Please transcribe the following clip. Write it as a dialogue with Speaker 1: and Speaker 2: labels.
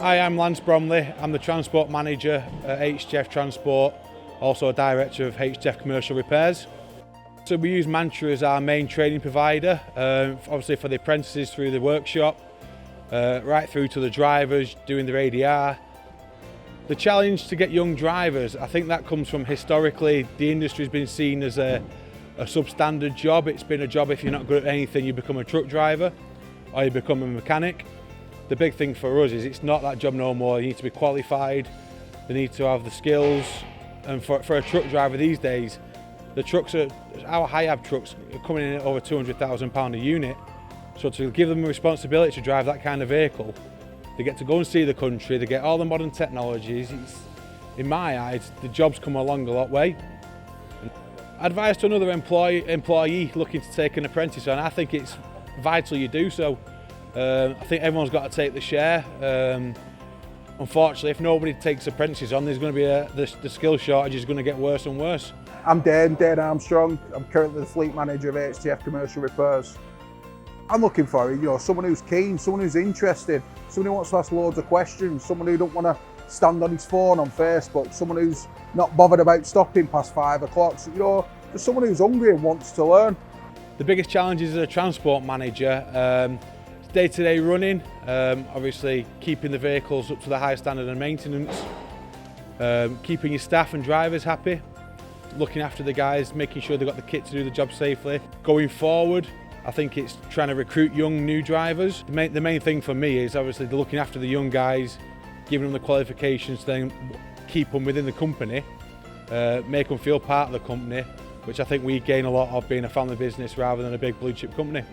Speaker 1: Hi, I'm Lance Bromley. I'm the Transport Manager at HTF Transport, also a Director of HTF Commercial Repairs. So we use Mantra as our main training provider, obviously for the apprentices through the workshop, right through to the drivers doing their ADR. The challenge to get young drivers, I think that comes from historically the industry has been seen as a substandard job. It's been a job if you're not good at anything you become a truck driver or you become a mechanic. The big thing for us is it's not that job no more. You need to be qualified, they need to have the skills, and for a truck driver these days, the trucks our high-ab trucks are coming in at over £200,000 a unit. So to give them a responsibility to drive that kind of vehicle, they get to go and see the country, they get all the modern technologies. In my eyes, the job's come along a lot way. Advice to another employee looking to take an apprentice on, I think it's vital you do so. I think everyone's got to take the share. Unfortunately, if nobody takes apprentices on, there's going to be the skill shortage is going to get worse and worse.
Speaker 2: I'm Dane Armstrong. I'm currently the Fleet Manager of HTF Commercial Repairs. I'm looking for someone who's keen, someone who's interested, someone who wants to ask loads of questions, someone who don't want to stand on his phone on Facebook, someone who's not bothered about stopping past 5 o'clock. So, just someone who's hungry and wants to learn.
Speaker 1: The biggest challenge as a transport manager, day-to-day running, obviously keeping the vehicles up to the high standard of maintenance, keeping your staff and drivers happy, looking after the guys, making sure they've got the kit to do the job safely. Going forward, I think it's trying to recruit young new drivers. The main thing for me is obviously looking after the young guys, giving them the qualifications, then keep them within the company, make them feel part of the company, which I think we gain a lot of being a family business rather than a big blue chip company.